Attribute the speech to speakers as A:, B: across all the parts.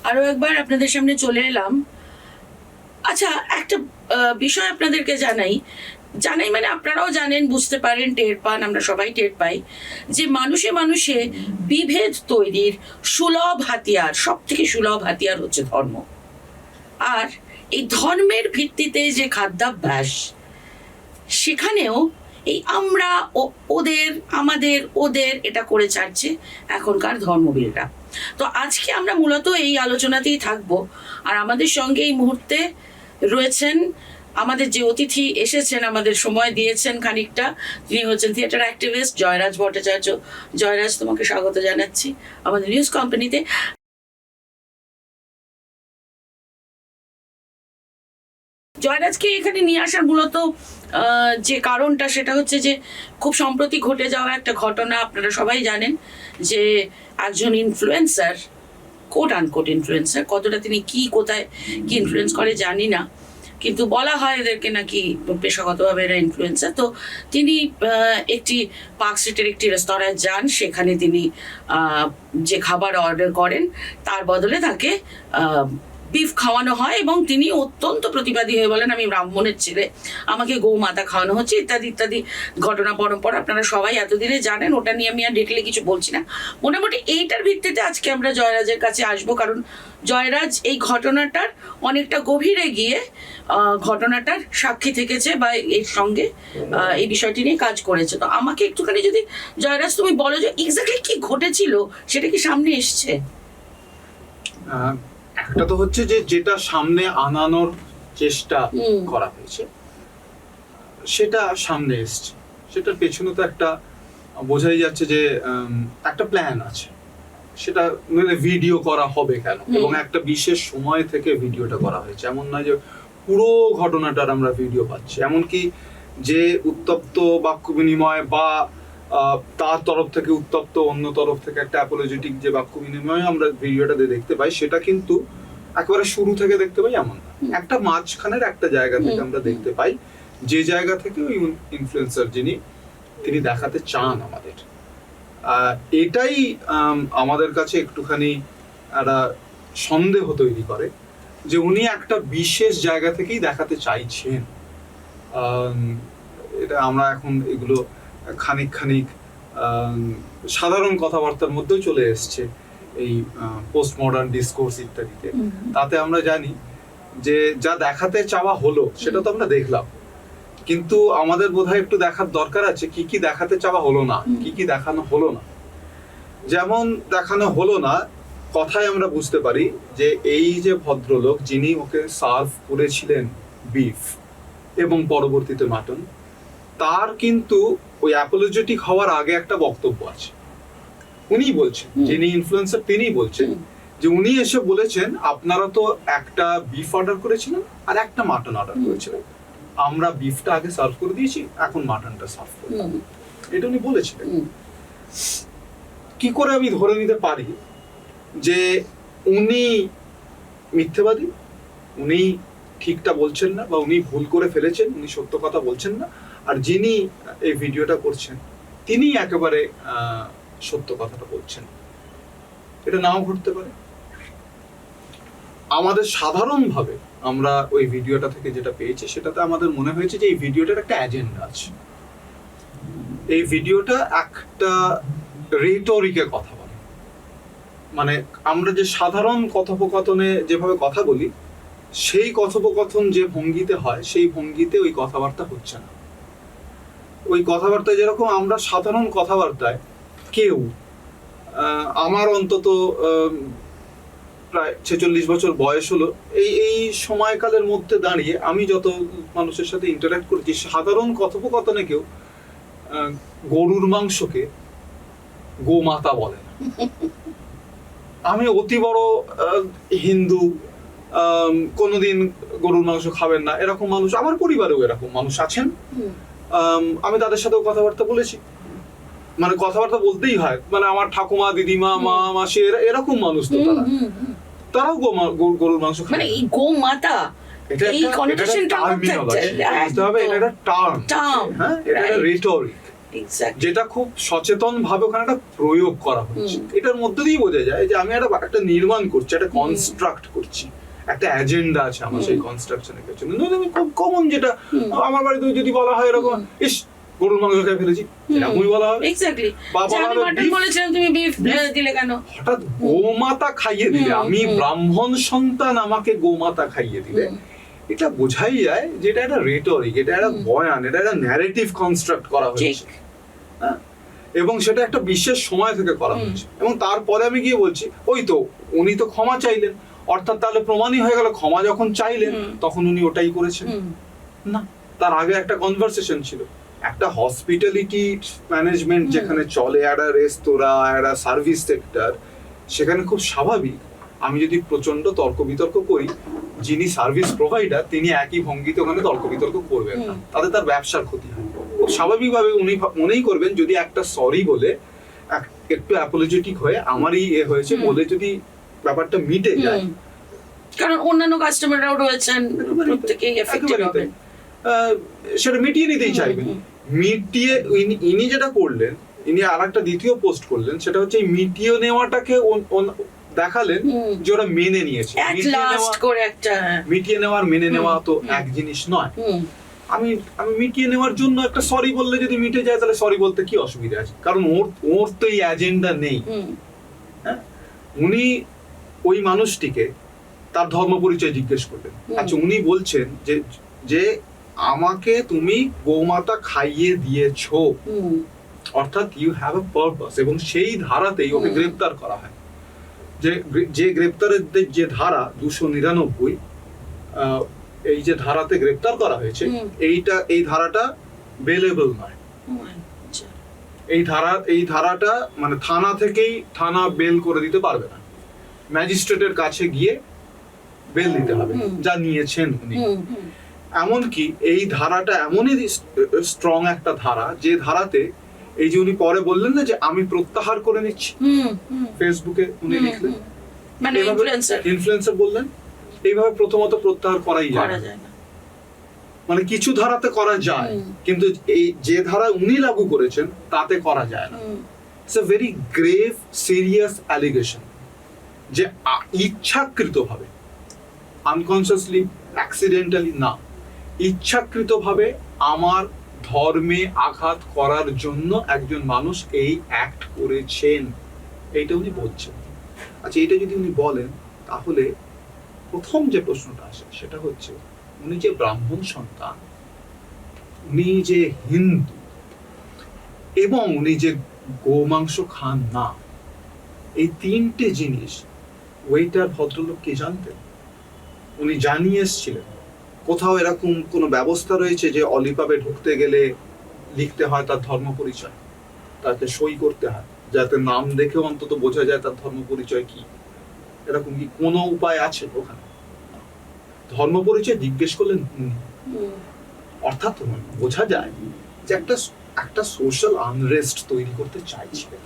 A: আরো একবার আপনাদের সামনে চলে এলাম। আচ্ছা, একটা বিষয় আপনাদেরকে জানাই মানে আপনারাও জানেন, বুঝতে পারেন, টের পান, আমরা সবাই টের পাই যে মানুষে মানুষে বিভেদ তৈরির সুলভ হাতিয়ার, সব থেকে সুলভ হাতিয়ার হচ্ছে ধর্ম। আর এই ধর্মের ভিত্তিতে যে খাদ্যাভ্যাস, সেখানেও এই আমরা ওদের আমাদের ওদের এটা করে ছাড়ছে এখনকার ধর্মবীররা। তো আজকে আমরা মূলত এই আলোচনাতেই থাকবো। আর আমাদের সঙ্গে এই মুহূর্তে রয়েছেন আমাদের যে অতিথি এসেছেন, আমাদের সময় দিয়েছেন খানিকটা, তিনি হচ্ছেন থিয়েটার অ্যাক্টিভিস্ট জয়রাজ ভট্টাচার্য। জয়রাজ, তোমাকে স্বাগত জানাচ্ছি আমাদের নিউজ কোম্পানিতে। জয়রাজকে এখানে নিয়ে আসার মূলত যে কারণটা, সেটা হচ্ছে যে খুব সম্প্রতি ঘটে যাওয়া একটা ঘটনা। আপনারা সবাই জানেন যে একজন ইনফ্লুয়েন্সার, কোট আনকোট ইনফ্লুয়েন্সার, কতটা তিনি কি কোথায় কি ইনফ্লুয়েন্স করে জানি না, কিন্তু বলা হয় এদেরকে নাকি পেশাগতভাবে এরা ইনফ্লুয়েন্সার। তো তিনি একটি পার্ক স্ট্রিটের একটি রেস্তোরাঁয় যান, সেখানে তিনি যে খাবার অর্ডার করেন তার বদলে তাকে বিফ খাওয়ানো হয় এবং তিনি অত্যন্ত প্রতিবাদী হয়ে বলেন, আমি ব্রাহ্মণের ছেলে, আমাকে গৌমাতা খাওয়ানো হচ্ছে, ইত্যাদি ইত্যাদি ঘটনা পরম্পরা আপনারা সবাই এতদিনে জানেন। ওটা নিয়ে আমি আর ডিটেলে কিছু বলছি না। মোটামুটি এইটার ভিত্তিতে আজকে আমরা জয়রাজের কাছে আসবো, কারণ জয়রাজ এই ঘটনাটার অনেকটা গভীরে গিয়ে ঘটনাটার সাক্ষী থেকেছে বা এর সঙ্গে এই বিষয়টি নিয়ে কাজ করেছে। তো আমাকে একটুখানি যদি জয়রাজ তুমি বলো যে এক্স্যাক্টলি কি ঘটেছিল, সেটা কি সামনে এসছে?
B: একটা তো হচ্ছে যে যেটা সামনে আনানোর চেষ্টা করা হয়েছে সেটা সামনে এসছে, সেটার পেছনে তো একটা বোঝাই যাচ্ছে যে একটা প্ল্যান আছে। সেটা ভিডিও করা হবে কেন এবং একটা বিশেষ সময় থেকে ভিডিওটা করা হয়েছে, এমন নয় যে পুরো ঘটনাটার আমরা ভিডিও পাচ্ছি। এমনকি যে উত্তপ্ত বাক্য বিনিময় বা তার তরফ থেকে উত্তপ্ত অন্য তরফ থেকে একটা অ্যাপোলজেটিক যে বাক্য বিনিময় আমরা ভিডিওটাতে দেখতে পাই, সেটা কিন্তু একেবারে শুরু থেকে দেখতে পাই এমন না, একটা মাঝখানের একটা জায়গা থেকে আমরা দেখতে পাই, যে জায়গা থেকে ওই ইনফ্লুয়েন্সার তিনি দেখাতে চান আমাদের। এটাই আমাদের কাছে একটুখানি একটা সন্দেহ তৈরি করে যে উনি একটা বিশেষ জায়গা থেকেই দেখাতে চাইছেন। এটা আমরা এখন এগুলো খানিক সাধারণ কথাবার্তার মধ্যেও চলে এসছে, এই পোস্ট মডার্ন ডিসকোর্স ইত্যাদিতে। তাতে আমরা জানি যে যা দেখাতে চাওয়া হলো সেটা তো আমরা দেখলাম, কিন্তু আমাদের বোধহয় একটু দেখার দরকার আছে কি কি দেখাতে চাওয়া হলো না, কি কি দেখানো হলো না। যেমন দেখানো হলো না, কথায় আমরা বুঝতে পারি যে এই যে ভদ্রলোক যিনি ওকে সার্ভ করেছিলেন বিফ এবং পরবর্তীতে মাটন, তার কিন্তু ওই অ্যাপোলজেটিক হওয়ার আগে একটা বক্তব্য আছে। উনি বলছেন, যিনি ইনফ্লুয়েন্সার তিনি বলছেন যে উনি এসে বলেছেন আপনারা তো একটা বিফ অর্ডার করেছিলেন আর একটা মাটন অর্ডার করেছিলেন, আমরা বিফটা আগে সার্ভ করে দিয়েছি, এখন মাটনটা সার্ভ করে দাও। এটা উনি বলেছিলেন। কি করে আমি ধরে নিতে পারি যে উনি মিথ্যেবাদী, উনি ঠিকটা বলছেন না বা উনি ভুল করে ফেলেছেন, উনি সত্য কথা বলছেন না, আর যিনি এই ভিডিওটা করছেন তিনি একেবারে সত্য কথাটা বলছেন? এটা নাও ঘটতে পারে। আমাদের সাধারণভাবে আমরা ওই ভিডিওটা থেকে যেটা পেয়েছি সেটাতে আমাদের মনে হয়েছে যে এই ভিডিওটার একটা এজেন্ডা আছে। এই ভিডিওটা একটা রেটরিকে কথা বলে, মানে আমরা যে সাধারণ কথোপকথনে যেভাবে কথা বলি সেই কথোপকথন যে ভঙ্গিতে হয় সেই ভঙ্গিতে ওই কথাবার্তা হচ্ছে না। ওই কথাবার্তায় যেরকম আমরা সাধারণ কথাবার্তায় কেউ, আমার অন্তত প্রায় 46 বছর বয়স হলো, এই সময়কালের মধ্যে দাঁড়িয়ে আমি যত মানুষের সাথে ইন্টারঅ্যাক্ট করেছি, সাধারণ কথোপকথনে কেউ গরুর মাংসকে গোমাতা বলে না। আমি অতি বড় হিন্দু, কোনোদিন গরুর মাংস খাবেন না এরকম মানুষ, আমার পরিবারেও এরকম মানুষ আছেন। আমি তাদের সাথেও কথাবার্তা বলেছি, মানে কথাবার্তা বলতেই হয়, মানে আমার ঠাকুমা, দিদিমা, মা, মাসি এরকম মানুষ তো তারাও গরুর মাংস খায়।
A: মানে এই গোমাতা, এই কনোটেশনটা বুঝতে হবে,
B: এটা একটা টার্ম, হ্যাঁ, এটা একটা রেটরিক।
A: এক্স্যাক্টলি
B: যেটা খুব সচেতন ভাবে ওখানে একটা প্রয়োগ করা হচ্ছে। এটার মধ্যে দিয়েই বোঝা যায় যে আমি একটা নির্মাণ করছি, একটা কনস্ট্রাক্ট করছি, একটা এজেন্ডা আছে আমার সেই কনস্ট্রাকশনের পেছনে। আমি খুব কমন যেটা আমার বাড়িতে যদি বলা হয় এরকম, ইস গরুর মাংস খেয়ে ফেলেছি, এরকমই বলা হবে।
A: এক্স্যাক্টলি
B: বা বলা
A: আমি
B: হবে
A: মাটন
B: beef,
A: বলেছিলাম তুমি বিফ দিলে কেন?
B: হঠাৎ গোমাতা খাইয়ে দিলে, আমি ব্রাহ্মণ সন্তান আমাকে গোমাতা খাইয়ে দিলে, এটা বোঝাই যায় যে এটা একটা রেটরিক, এটা একটা বয়ান, এটা একটা ন্যারেটিভ কনস্ট্রাক্ট করা হয়েছে। হ্যাঁ, এবং সেটা একটা বিশেষ সময় থেকে করা হয়েছে। এবং তারপরে আমি গিয়ে বলছি, ওই তো উনি তো ক্ষমা চাইলেন, অর্থাৎ তাহলে প্রমাণই হয়ে গেল ক্ষমা যখন চাইলেন তখন উনি ওটাই করেছেন। না, তার আগে একটা কনভারসেশন ছিল, একটা হসপিটালিটি ম্যানেজমেন্ট যেখানে চলে, একটা রেস্তোরাঁ, একটা সার্ভিস সেক্টর, সেখানে খুব স্বাভাবিক আমি যদি প্রচন্ড তর্ক বিতর্ক করি, যিনি সার্ভিস প্রোভাইডার তিনি একই ভঙ্গিতে ওখানে তর্ক বিতর্ক করবেন না, তাতে তার ব্যবসার ক্ষতি হয়। খুব স্বাভাবিকভাবে উনি মনেই করবেন যদি একটা সরি বলে, একটু অ্যাপোলজেটিক হয়ে আমারই হয়েছে বলে যদি ব্যাপারটা মিটে যায়,
A: কারণ অন্যান্য কাস্টমাররাও রয়েছেন, প্রত্যেকেই এফেক্টেড হবেন,
B: সেটা মিটিয়ে নিতেই চাইবেন। মিটিয়ে ইনি যেটা করলেন, ইনি আরেকটা দ্বিতীয় পোস্ট করলেন, সেটা হচ্ছে এই মিটিয়ে নেওয়াটাকে দেখালেন যে ওরা মেনে নিয়েছে। মিটিয়ে নেওয়ার মেনে নেওয়া তো এক জিনিস নয়। আমি মিটিয়ে নেওয়ার জন্য একটা সরি বললে যদি মিটে যায়, তাহলে সরি বলতে কি অসুবিধা আছে? কারণ ওর তো এই এজেন্ডা নেই। হ্যাঁ, উনি ওই মানুষটিকে তার ধর্ম পরিচয় জিজ্ঞেস করলেন। আচ্ছা, উনি বলছেন যে আমাকে তুমি গোমাতা খাইয়ে দিয়েছো, অর্থাৎ ইউ হ্যাভ এ পারপাস, এবং সেই ধারাতেই ওকে গ্রেফতার করা হয়। যে গ্রেফতারের যে ধারা 299, এই যে ধারাতে গ্রেফতার করা হয়েছে, এই ধারাটা বেলেবল নয়। এই ধারাটা মানে থানা বেল করে দিতে পারবে না, ম্যাজিস্ট্রেটের কাছে গিয়ে বেল দিতে হবে, যা নিয়েছেন উনি। এমনকি এই ধারাটা এমনই স্ট্রং একটা ধারা, যে ধারাতে এই যে উনি পরে বললেন না যে আমি প্রত্যাহার করে নিচ্ছি, ফেসবুকে উনি লিখলেন,
A: মানে
B: ইনফ্লুয়েন্সার বললেন, এইভাবে প্রথমত প্রত্যাহার করাই যায় না। মানে কিছু ধারাতে করা যায়, কিন্তু এই যে ধারা উনি লাগু করেছেন তাতে করা যায় না। It's a very grave serious allegation, যে ইচ্ছাকৃতভাবে, আনকনসিয়াসলি, অ্যাক্সিডেন্টালি না, ইচ্ছাকৃতভাবে আমার ধর্মে আঘাত করার জন্য একজন মানুষ এই অ্যাক্ট করেছেন, এইটা উনি বলছেন। আচ্ছা, এটা যদি উনি বলেন, তাহলে প্রথম যে প্রশ্নটা আসে সেটা হচ্ছে, উনি যে ব্রাহ্মণ সন্তান, উনি যে হিন্দু, এবং উনি যে গোমাংস খান না, এই তিনটে জিনিস ওয়েটার ভদ্রলোক কি জানতেন? উনি জানিয়ে এসেছিলেন? কোথাও এরকম কোনো ব্যবস্থা রয়েছে যে অলিপাবে ঢুকতে গেলে লিখতে হয় তার ধর্ম পরিচয়, তাকে সই করতে হয়, যাতে নাম দেখে অন্তত বোঝা যায় তার ধর্ম পরিচয় কি? এরকম কি কোনো উপায় আছে ওখানে? ধর্ম পরিচয় জিজ্ঞেস করলেন উনি। অর্থাৎ বোঝা যায় যে একটা সোশ্যাল আনরেস্ট তৈরি করতে চাইছিলেন।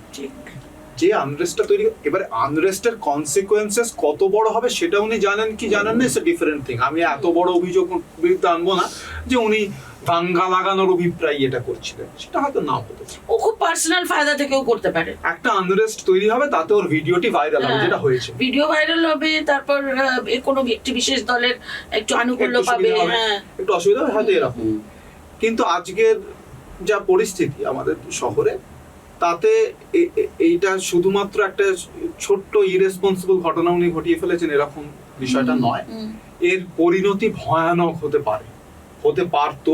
B: যে আনরেস্টটা তৈরি, এবারে আনরেস্টের কনসিকুয়েন্সেস কত বড় হবে সেটা উনি জানেন কি জানেন না, ইটস এ ডিফারেন্ট থিং। আমি এত বড় অভিযোগ বিরুদ্ধে আনবো না যে উনি দাঙ্গা লাগানোর অভিপ্রায় এটা করছিলেন, সেটা হয়তো না হতে পারে।
A: ও খুব পার্সোনাল ফায়দা থেকেও করতে পারে।
B: একটা আনরেস্ট তৈরি হবে, তাতে ওর ভিডিওটি ভাইরাল হবে, যেটা হয়েছে।
A: ভিডিও ভাইরাল হবে, তারপর কোনো ব্যক্তি বিশেষ দলের একটু আনুকূল্য পাবে,
B: একটু অসুবিধা হবে হয়তো এরকম। কিন্তু আজকের যা পরিস্থিতি আমাদের শহরে, তাতে এইটা শুধুমাত্র একটা ছোট্ট ইরেসপন্সিবল ঘটনা উনি ঘটিয়ে ফেলেছেন এরকম বিষয়টা নয়। এর পরিণতি ভয়ানক হতে পারতো,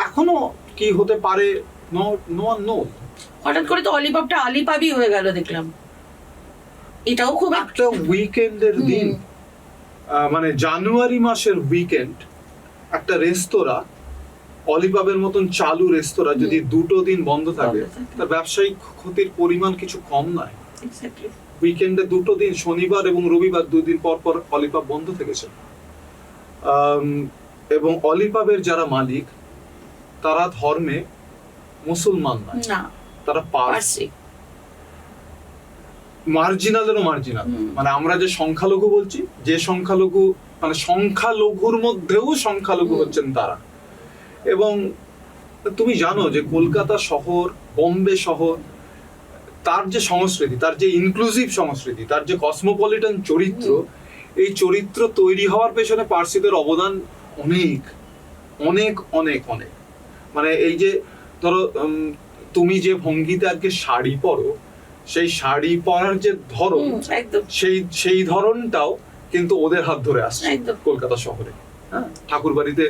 B: এখনো কি হতে পারে নো ওয়ান নোজ।
A: হঠাৎ করে তো অলিপাবটা আলিপাবই হয়ে গেল দেখলাম। এটাও খুব
B: একটা উইকেন্ডের দিন, মানে জানুয়ারি মাসের উইকেন্ড, একটা রেস্তোরাঁ, অলিপাবের মতন চালু রেস্তোরাঁ যদি 2 দিন বন্ধ থাকে, তার ব্যবসায়িক ক্ষতির পরিমাণ কিছু কম নয়। উইকেন্ডে 2 দিন, শনিবার এবং রবিবার 2 দিন পর পর অলিপাব বন্ধ থেকেছে। এবং অলিপাবের যারা মালিক, তারা ধর্মে মুসলমান নয়, তারা পারসি, মার্জিনালেরও মার্জিনাল। মানে আমরা যে সংখ্যালঘু বলছি, যে সংখ্যালঘু, মানে সংখ্যালঘুর মধ্যেও সংখ্যালঘু হচ্ছেন তারা। এবং তুমি জানো যে কলকাতা শহর, বোম্বে শহর, তার যে সংস্কৃতি, তার যে ইনক্লুসিভ সংস্কৃতি, তার যে কসমোপলিটন চরিত্র, এই চরিত্র তৈরি হওয়ার পেছনে পার্সিদের অবদান অনেক অনেক অনেক অনেক। মানে এই যে ধরো তুমি যে ভঙ্গিতে আজকে শাড়ি পরো, সেই শাড়ি পরার যে ধরন, সেই ধরনটাও কিন্তু ওদের হাত ধরে আসছে কলকাতা শহরে। হ্যাঁ, ঠাকুর বাড়িতে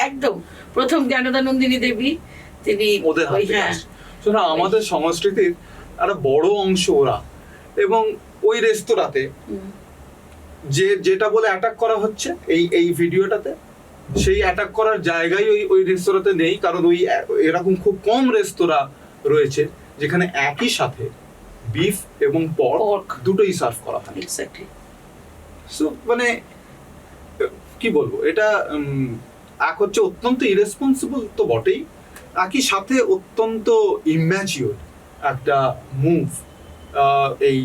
A: একদম প্রথম জ্ঞানদানন্দিনী দেবী তিনি
B: ওদের হাত ধরে আসছে। শোনো, আমাদের সংস্কৃতির একটা বড় অংশ ওরা। এবং ওই রেস্তোরাঁতে যেটা বলে অ্যাটাক করা হচ্ছে এই ভিডিওটাতে, সেই অ্যাটাক করার জায়গায় ওই রেস্তোরাঁতে নেই। কারণ এরকম খুব কম রেস্তোরাঁ রয়েছে যেখানে একই সাথে বিফ এবং পর্ক দুটোই সার্ভ করা হয়। সো মানে কি বলবো, এটা এক হচ্ছে অত্যন্ত ইরেসপন্সিবল তো বটেই, একই সাথে অত্যন্ত ইম্যাচিওর একটা মুভ এই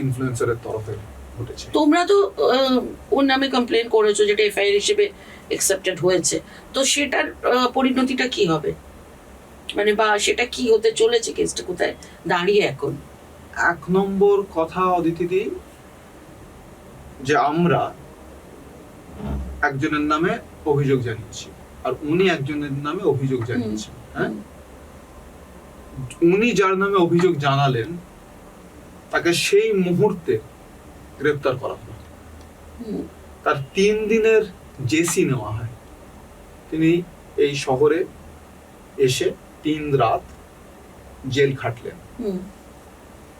B: ইনফ্লুয়েন্সারের তরফে ঘটেছে।
A: তোমরা তো ওর নামে কমপ্লেন করেছো, যেটা এফআইআর হিসেবে অ্যাকসেপ্টেড হয়েছে, তো সেটার পরিণতিটা কি হবে, মানে বা সেটা কি হতে চলেছে, কেসটা কোথায় দাঁড়িয়ে এখন?
B: এক নম্বর কথা অদিতিদি, যে আমরা একজনের নামে অভিযোগ জানিয়েছি আর উনি একজনের নামে অভিযোগ জানিয়েছেন। হ্যাঁ, উনি যার নামে অভিযোগ জানালেন তাকে সেই মুহূর্তে গ্রেফতার করা হলো, তার 3 দিনের জেসি নেওয়া হয়। তিনি এই শহরে এসে 3 রাত জেল খাটলেন।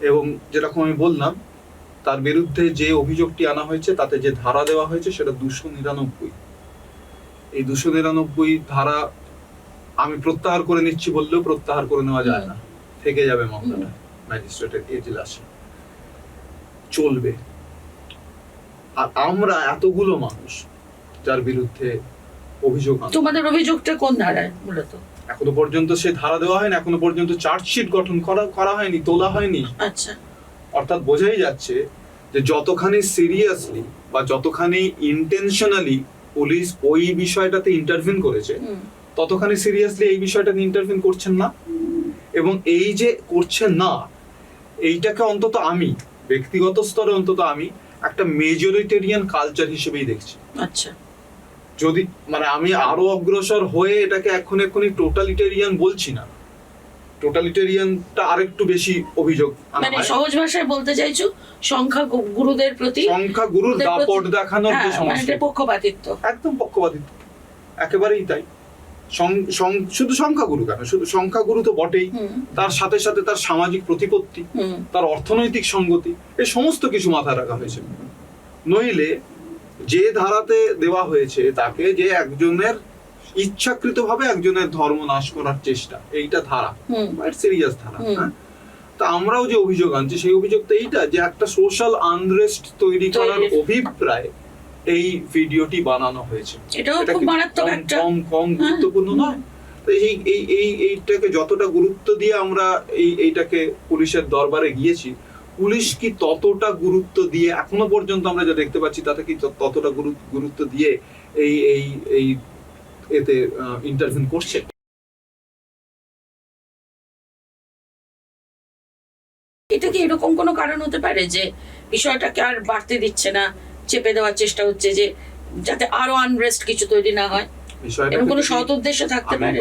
B: এবং যেরকম আমি বললাম, তার বিরুদ্ধে যে অভিযোগটি আনা হয়েছে তাতে যে ধারা দেওয়া হয়েছে সেটা 299। এই 299 ধারা আমি প্রত্যাহার করে নিচ্ছি বললেও প্রত্যাহার করে নেওয়া যায় না, থেকে যাবে মামলাটা ম্যাজিস্ট্রেটের এজলাসে চলবে। আর আমরা এতগুলো মানুষ যার বিরুদ্ধে অভিযোগ,
A: তোমাদের অভিযোগটা কোন ধারায় মূলত?
B: এখনো পর্যন্ত সে ধারা দেওয়া হয়নি, এখনো পর্যন্ত চার্জশিট গঠন করা হয়নি, তোলা হয়নি।
A: আচ্ছা,
B: অর্থাৎ বোঝাই যাচ্ছে যে যতখানি সিরিয়াসলি বা যতখানি ইন্টেনশনালি পুলিশ ওই বিষয়টাতে ইন্টারভিন করেছে, ততখানি সিরিয়াসলি এই বিষয়টাতে ইন্টারভিন করছেন না। এবং এই যে করছেন না, এইটাকে অন্তত আমি ব্যক্তিগত স্তরে অন্তত আমি একটা মেজরিটেরিয়ান কালচার হিসেবেই দেখছি।
A: আচ্ছা,
B: যদি মানে আমি আরো অগ্রসর হয়ে এটাকে এখনই টোটালিটেরিয়ান বলছি না, টোটালিটেরিয়ানটা আরেকটু বেশি অভিযোগ,
A: মানে সহজ ভাষায় বলতে চাইছো সংখ্যা গুরুদের প্রতি,
B: সংখ্যা গুরুর দাপট দেখানোর যে সমস্যা,
A: পক্ষপাতিত্ব,
B: একদম পক্ষপাতিত্ব, একেবারেই তাই। শুধু সংখ্যাগুরু কেন, শুধু সংখ্যাগুরু তো বটেই, তার সাথে সাথে তার সামাজিক প্রতিপত্তি, তার অর্থনৈতিক সঙ্গতি, এই সমস্ত কিছু মাথায় রাখা হয়েছে। নইলে যে ধারাতে দেওয়া হয়েছে তাকে, যে একজনের ইচ্ছাকৃতভাবে একজনের ধর্ম নাশ করার চেষ্টা, এইটা ধারা, সিরিয়াস ধারা। তা আমরাও যে অভিযোগ আনছি সেই অভিযোগ তো এইটা, যে একটা সোশ্যাল আনরেস্ট তৈরি করার অভিপ্রায় এই ভিডিওটি বানানো হয়েছে।
A: এটাও খুব মারাত্মক একটা
B: কম গুরুত্বপূর্ণ নয়। তো এইটাকে যতটা গুরুত্ব দিয়ে আমরা এইটাকে পুলিশের দরবারে গিয়েছি, পুলিশ কি ততটা গুরুত্ব দিয়ে এখনো পর্যন্ত আমরা যা দেখতে পাচ্ছি তাতে কি ততটা গুরুত্ব দিয়ে এই এতে ইন্টারভিউ করছে?
A: এটা কি এরকম কোনো কারণ হতে পারে যে বিষয়টাকে আর বাড়তে দিচ্ছে না, চেপে দেওয়ার চেষ্টা হচ্ছে, যে যাতে আরো আনরেস্ট কিছু তৈরি না হয়? এরকম কোনো সৎ উদ্দেশ্য থাকতে পারে?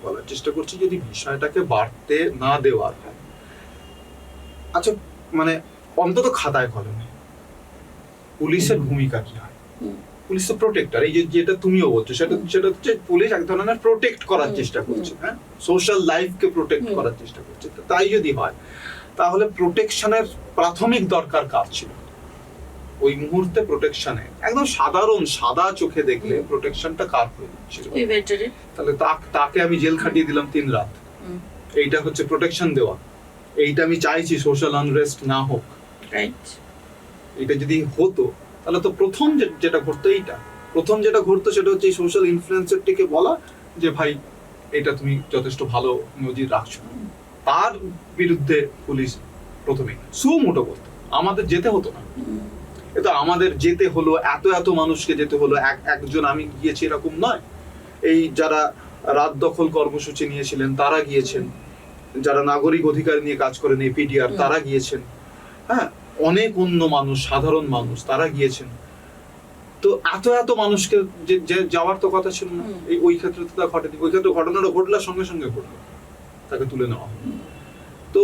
B: বলার চেষ্টা করছি, যদি বিষয়টাকে বাড়তে না দেওয়ার হয়, আচ্ছা মানে অন্তত খাতায় কলমে পুলিশের ভূমিকা কি হয়? পুলিশ তো প্রোটেক্টর, এই যেটা তুমিও বলছো, সেটা হচ্ছে পুলিশ এক ধরনের প্রোটেক্ট করার চেষ্টা করছে, হ্যাঁ, সোশ্যাল লাইফকে প্রোটেক্ট করার চেষ্টা করছে। তাই যদি হয় তাহলে প্রোটেকশনের প্রাথমিক দরকার কাজ ছিল ওই মুহূর্তে, প্রোটেকশনে একদম সাধারণ সাদা চোখে দেখলে প্রোটেকশনটা কার প্রয়োজন ছিল? তাহলে তাকে আমি জেল খাটিয়ে দিলাম 3 রাত, এইটা হচ্ছে প্রোটেকশন দেওয়া? এইটা আমি চাইছি সোশ্যাল আনরেস্ট না হোক? এটা যদি হতো তাহলে তো প্রথম যেটা ঘটতো সেটা হচ্ছে এই সোশ্যাল ইনফ্লুয়েন্সারটিকে বলা যে ভাই এটা তুমি যথেষ্ট ভালো নজির রাখছো, তার বিরুদ্ধে পুলিশ প্রথমে সুমোটো করতো, আমাদের যেতে হতো না। এটা আমাদের যেতে হলো, এত মানুষকে যেতে হলো, একজন আমি গিয়েছি এরকম নয়। এই যারা রাত দখল কর্মসূচি নিয়েছিলেন তারা গিয়েছেন, যারা নাগরিক অধিকার নিয়ে কাজ করেন এপিডিআর তারা গিয়েছেন, হ্যাঁ, অনেক অন্য মানুষ, সাধারণ মানুষ তারা গিয়েছেন। তো এত এত মানুষকে যে যাওয়ার তো কথা ছিল না, ওই ক্ষেত্রে তো তা ঘটেনি। ওই ক্ষেত্রে ঘটনাটা ঘটলার সঙ্গে সঙ্গে ঘটলো, তাকে তুলে নেওয়া হলো। তো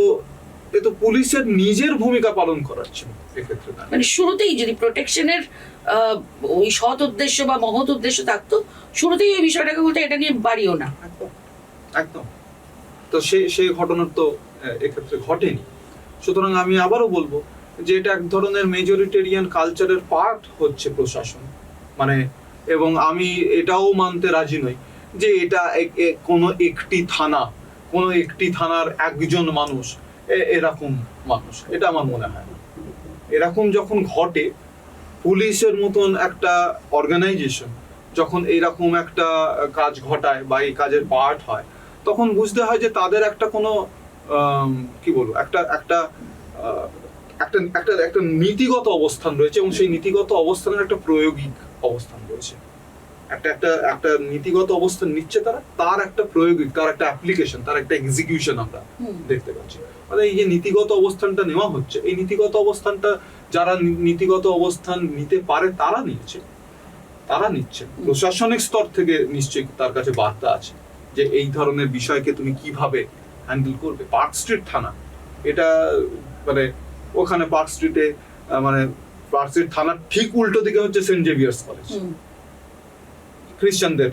B: এ তো পুলিশের নিজের ভূমিকা পালন করার ছিল এক্ষেত্রে।
A: মানে শুরুতেই যদি প্রোটেকশনের ওই সৎ উদ্দেশ্য বা মহৎ উদ্দেশ্য থাকতো, শুরুতেই ওই বিষয়টাকে বলতে এটা নিয়ে বাড়িও না।
B: একদম। তো সেই ঘটনা তো এক্ষেত্রে ঘটেনি। সুতরাং আমি আবারও বলবো যে এটা এক ধরনের মেজরিটেরিয়ান কালচারের পার্ট হচ্ছে প্রশাসন, মানে, এবং আমি এটাও মানতে রাজি নই যে এটা কোনো একটি থানার একজন মানুষ এরকম মানুষ, এটা আমার মনে হয় না। এরকম যখন ঘটে, পুলিশের মতন একটা অর্গানাইজেশন যখন এইরকম একটা কাজ ঘটায় বা এই কাজের পার্ট হয়, তখন বুঝতে হয় যে তাদের একটা কোনো কি বলবো, একটা নীতিগত অবস্থান রয়েছে, এবং সেই নীতিগত অবস্থানের একটা প্রয়োগিক অবস্থান রয়েছে। একটা নীতিগত অবস্থান নিচ্ছে তারা, তার একটা প্রয়োগিক, তার একটা অ্যাপ্লিকেশন, তার একটা এক্সিকিউশন আমরা দেখতে পাচ্ছি। মানে এই যে নীতিগত অবস্থানটা নেওয়া হচ্ছে, এই নীতিগত অবস্থানটা যারা নীতিগত অবস্থান নিতে পারে তারা নিচ্ছে। প্রশাসনিক স্তর থেকে নিশ্চয়ই তার কাছে বার্তা আছে যে এই ধরনের বিষয়কে তুমি কিভাবে হ্যান্ডেল করবে। পার্ক স্ট্রিট থানা, এটা মানে ওখানে পার্ক স্ট্রিটে মানে পার্ক স্ট্রিট থানার ঠিক উল্টো দিকে হচ্ছে সেন্ট জেভিয়ার্স কলেজ, খ্রিস্টানদের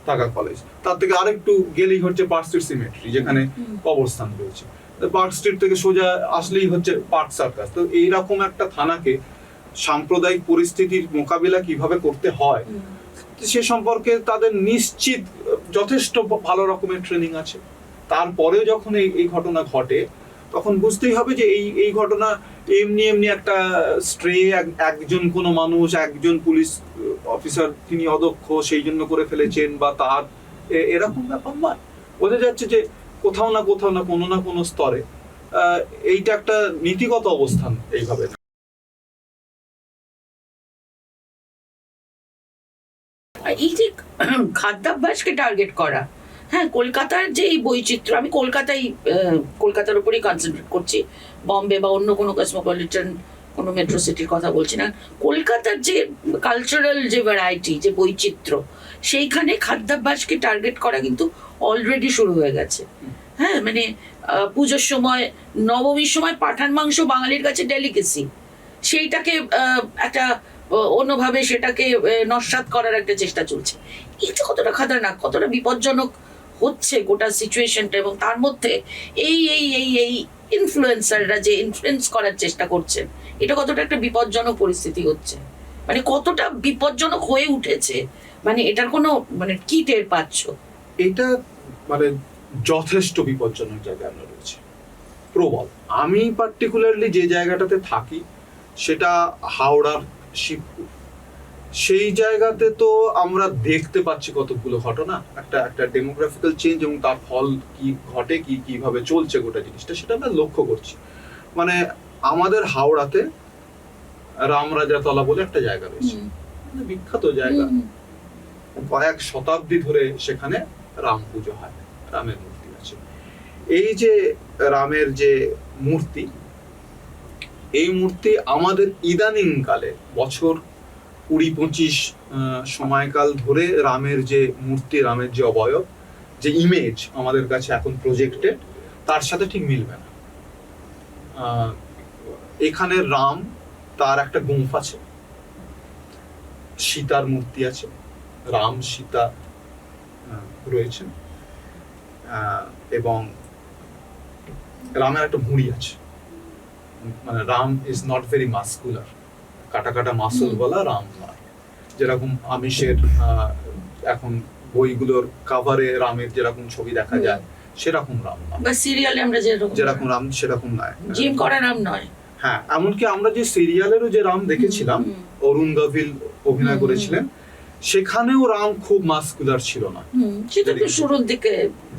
B: থাকা কলেজ। তার থেকে আরেকটু গেলেই হচ্ছে পার্ক স্ট্রিট সিমেট্রি, যেখানে কবরস্থান রয়েছে। পার্ক স্ট্রিট থেকে সোজা আসলেই হচ্ছে পার্ক সার্কাস। তো এইরকম একটা থানাকে সাম্প্রদায়িক পরিস্থিতির মোকাবিলা কিভাবে করতে হয় সে সম্পর্কে তাদের নিশ্চিত যথেষ্ট ভালো রকমের ট্রেনিং আছে। তারপরেও যখন এই ঘটনা ঘটে, তখন বুঝতেই হবে যে এই ঘটনা এমনি একটা স্ট্রে, একজন কোনো মানুষ, একজন পুলিশ অফিসার তিনি অদক্ষ সেই জন্য করে ফেলেছেন বা তার এরকম ব্যাপার নয়। বোঝা যাচ্ছে যে কোথাও না কোনো স্তরে এইটা একটা নীতিগত অবস্থান এইভাবে।
A: এই যে খাদ্যাভ্যাসকে টার্গেট করা, হ্যাঁ, কলকাতার যে এই বৈচিত্র্য, আমি কলকাতার উপরেই কনসেন্ট্রেট করছি, বম্বে বা অন্য কোনো কসমোপলিটন কোনো মেট্রো সিটির কথা বলছি না। কলকাতার যে কালচারাল যে ভ্যারাইটি, যে বৈচিত্র্য, সেইখানে খাদ্যাভ্যাসকে টার্গেট করা কিন্তু অলরেডি শুরু হয়ে গেছে। হ্যাঁ, মানে পুজোর সময়, নবমীর সময় পাঠান মাংস বাঙালির কাছে ডেলিকেসি, সেইটাকে একটা অন্যভাবে সেটাকে নস্যাৎ করার একটা চেষ্টা চলছে। এটা কতটা খাতারনাক, কতটা বিপজ্জনক হচ্ছে গোটা সিচুয়েশনটা। এবং তার মধ্যে এই এই এই এই ইনফ্লুয়েন্সাররা যে ইনফ্লুয়েন্স করার চেষ্টা করছেন, এটা কতটা একটা বিপজ্জনক পরিস্থিতি হচ্ছে, মানে কতটা বিপজ্জনক হয়ে উঠেছে, মানে এটার কোনো মানে কি টের পাচ্ছ?
B: এটা মানে যথেষ্ট বিপজ্জনক জায়গায় আমরা রয়েছে, প্রবল। আমি পার্টিকুলারলি যে জায়গাটাতে থাকি সেটা হাওড়ার শিবপুর। সেই জায়গাতে তো আমরা দেখতে পাচ্ছি কতগুলো ঘটনা, একটা ডেমোগ্রাফিক্যাল চেঞ্জ, এবং তার ফল কি ঘটে, কিভাবে চলছে গোটা জিনিসটা, সেটা আমরা লক্ষ্য করছি। মানে আমাদের হাওড়াতে রামরাজাতলা বলে একটা জায়গা রয়েছে, বিখ্যাত জায়গা, কয়েক শতাব্দী ধরে সেখানে রাম পুজো হয়, রামের মূর্তি আছে। এই যে রামের যে মূর্তি, এই মূর্তি আমাদের ইদানিং কালে বছর 20-25 সময়কাল ধরে রামের যে মূর্তি, রামের যে অবয়ব, যে ইমেজ আমাদের কাছে এখন প্রজেক্টেড, তার সাথে ঠিক মিলবে না। এখানে রাম, তার একটা গুম্ফ আছে, সীতার মূর্তি আছে, রাম সীতা রয়েছেন, এবং রামের একটা ভুঁড়ি আছে। মানে Ram is not very muscular, কাটা মাসল বলা রাম নয়। যেরকম আমিষের এখন বইগুলোর কাভারে রামের যেরকম ছবি দেখা যায়, সেরকম রাম নয়,
A: বা সিরিয়ালে আমরা যেরকম
B: রাম সেরকম নয়,
A: জিম করা রাম নয়।
B: হ্যাঁ, এমনকি আমরা যে সিরিয়ালেরও যে রাম দেখেছিলাম, অরুণ গভিল অভিনয় করেছিলেন, সেখানেও রাম খুব মাস্কুলার ছিল না,
A: সেটা তো শুরুর দিকে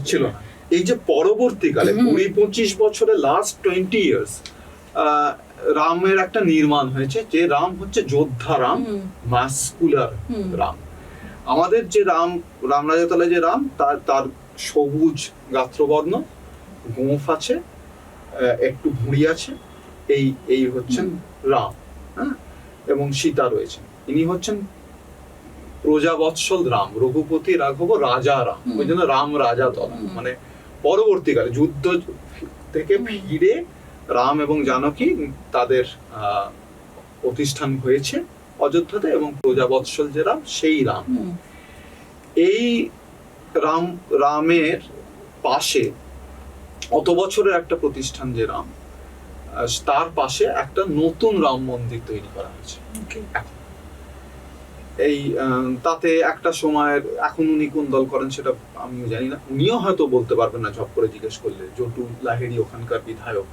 B: ছিল না। এই যে পরবর্তীকালে 20-25 বছরে, লাস্ট 20 years, রামের একটা নির্মাণ হয়েছে, যে রাম হচ্ছে যোদ্ধা রাম, মাস্কুলার রাম। আমাদের যে রামরাজাতলায় যে রাম, তার সবুজ গাত্রবর্ণ, গোঁফ আছে, একটু ভুঁড়ি আছে, এই হচ্ছেন রাম। হ্যাঁ, এবং সীতা রয়েছেন। ইনি হচ্ছেন প্রজাবৎসল রাম, রঘুপতি রাঘব রাজা রাম, ওই জন্য রাম রাজাতলা। মানে পরবর্তীকালে যুদ্ধ থেকে ফিরে রাম এবং জানকী তাদের প্রতিষ্ঠান হয়েছে অযোধ্যাতে, এবং প্রজাবৎসল যে রাম সেই রাম। এই রামের পাশে অত বছরের একটা প্রতিষ্ঠান যে রাম, তার পাশে একটা নতুন রাম মন্দির তৈরি করা হয়েছে। এই তাতে একটা সময়ের, এখন উনি কোন দল করেন সেটা আমিও জানি না, উনিও হয়তো বলতে পারবেন না ঝপ করে জিজ্ঞেস করলে। জটু লাহিড়ী ওখানকার বিধায়ক,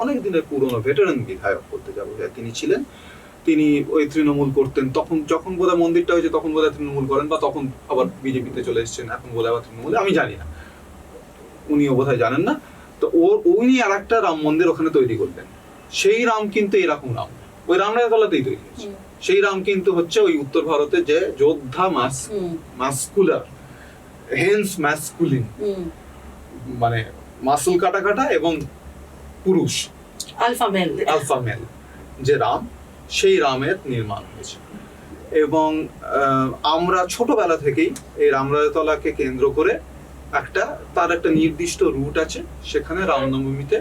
B: অনেক দিনের পুরনো ভেটারেন বিধায়ক বলতে যাবো, তিনি ছিলেন। তিনি ওই তৃণমূল করতেন তখন, যখন বোধহয় মন্দিরটা হয়েছে তখন বোধহয় তৃণমূল করেন, বা তখন আবার বিজেপিতে চলে এসেছেন, এখন বোধহয় আবার তৃণমূল, আমি জানি না, উনিও বোধহয় জানেন না। তো উনি আর একটা রাম মন্দির ওখানে তৈরি করলেন। সেই রাম কিন্তু এরকম রাম ওই রামরাজাতলাতেই তৈরি হয়েছে। সেই রাম কিন্তু হচ্ছে ওই উত্তর ভারতে যে যোদ্ধা মাস্কুলার, হেন্স ম্যাসকুলিন, মানে মাসল কাটা কাটা এবং পুরুষ, আলফা মেল যে রাম, সেই রামের নির্মাণ হয়েছে। এবং আমরা ছোটবেলা থেকেই এই রামরাজাতলাকে কেন্দ্র করে তার একটা নির্দিষ্ট রুট আছে, সেখানে রামনবমীতে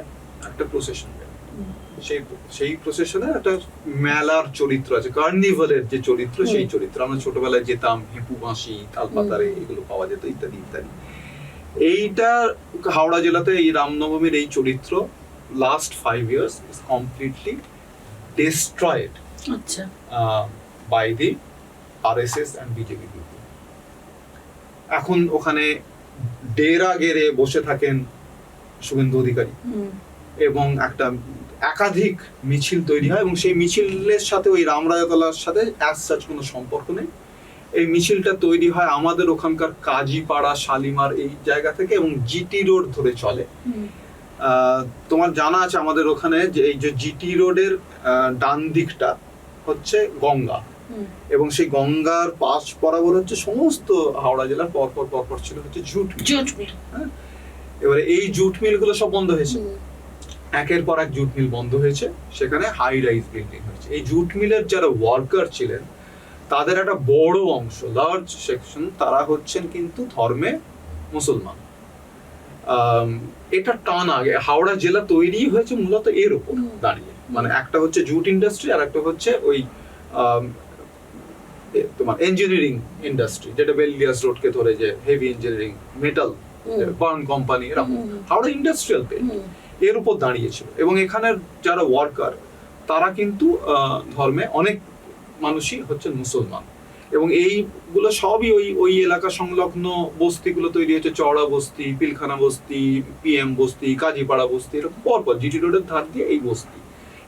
B: একটা প্রসেশন, সেই প্রসেশনে একটা মেলার চরিত্র আছে, কার্নিভালের যে চরিত্র, সেই চরিত্র আমরা ছোটবেলায় যেতাম, হিপু বাঁশি, তালপাতারে এগুলো পাওয়া যেত, ইত্যাদি ইত্যাদি। এইটা হাওড়া জেলাতে এই রামনবমীর এই চরিত্র last 5 years is completely destroyed by the RSS and BJP people. এখন ওখানে ডেরা গেড়ে বসে থাকেন শুভেন্দু অধিকারী, এবং একাধিক মিছিল তৈরি হয়, এবং সেই মিছিলের সাথে ওই রামরাজাতলার সাথে অ্যাজ সাচ কোনো সম্পর্ক নেই। এই মিছিলটা তৈরি হয় আমাদের ওখানকার কাজীপাড়া, শালিমার এই জায়গা থেকে, এবং জিটি রোড ধরে চলে। তোমার জানা আছে আমাদের ওখানে যে এই যে জিটি রোডের ডান দিকটা হচ্ছে গঙ্গা, এবং সেই গঙ্গার পাশ বরাবর হচ্ছে সমস্ত হাওড়া জেলার পরপর ছিল হচ্ছে জুট মিল। এবারে এই জুট মিল গুলো সব বন্ধ হয়েছে, একের পর এক জুট মিল বন্ধ হয়েছে, সেখানে হাই রাইজ বিল্ডিং হয়েছে। এই জুট মিলের যারা ওয়ার্কার ছিলেন তাদের একটা বড় অংশ, লার্জ সেকশন, তারা হচ্ছেন কিন্তু ধর্মে মুসলমান। এটা টান আগে হাওড়া জেলা তৈরি হয়েছে মূলত এর উপর দাঁড়িয়ে, মানে একটা হচ্ছে জুট ইন্ডাস্ট্রি, আর একটা হচ্ছে ওই তোমার ইঞ্জিনিয়ারিং ইন্ডাস্ট্রি, যেটা বেলিয়াস রোডকে ধরে যে heavy engineering, metal, burn company, এরকম হাওড়া ইন্ডাস্ট্রিয়াল বেল্ট, এর উপর দাঁড়িয়েছিল। এবং এখানের যারা ওয়ার্কার তারা কিন্তু ধর্মে অনেক মানুষই হচ্ছে মুসলমান, এবং এইগুলো সবই ওই এলাকা সংলগ্ন বস্তিগুলো তৈরি হয়েছে, চওড়া বস্তি, পিলখানা বস্তি, পিএম বস্তি, কাজীপাড়া বস্তি, এরকম পরপর জিটি রোডের ধার দিয়ে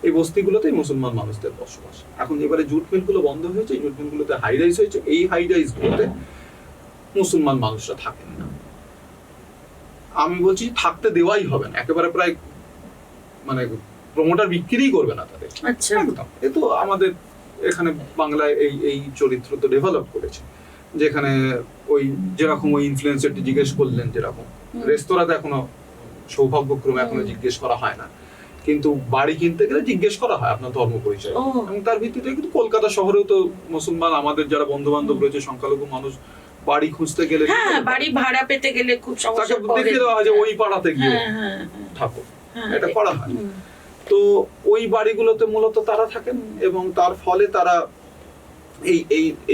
B: এই বস্তিগুলোতেই মুসলমান মানুষদের বসবাস। এখন এবারে জুট মিলগুলো বন্ধ হয়েছে, জুট মিলগুলোতে হাই রাইজ হয়েছে, এই হাই রাইজ গুলোতে মুসলমান মানুষরা থাকেন না। আমি বলছি থাকতে দেওয়াই হবে না, একেবারে প্রায় মানে প্রমোটার বিক্রি করবে না তাদের। আচ্ছা, একদম। এ তো আমাদের এখানে বাংলায় এই চরিত্র তো ডেভেলপ করেছে, যেখানে ওই যেরকম ওই ইনফ্লুয়েন্সারটি জিজ্ঞেস করলেন, যেরকম রেস্তোরাঁতে এখনো সৌভাগ্যক্রমে এখনো জিজ্ঞেস করা হয় না, কিন্তু বাড়ি কিনতে গেলে জিজ্ঞেস করা হয় আপনার ধর্ম পরিচয়, এবং তার ভিত্তিতে কিন্তু কলকাতা শহরেও তো মুসলমান আমাদের যারা বন্ধু বান্ধব রয়েছে, সংখ্যালঘু মানুষ, বাড়ি খুঁজতে গেলে,
A: বাড়ি ভাড়া পেতে গেলে খুব সমস্যা,
B: তাকে দেখিয়ে দেওয়া হয় যে ওই পাড়াতে গিয়ে থাকো, এটা করা হয়। তো ওই বাড়িগুলোতে মূলত তারা থাকেন, এবং তার ফলে তারা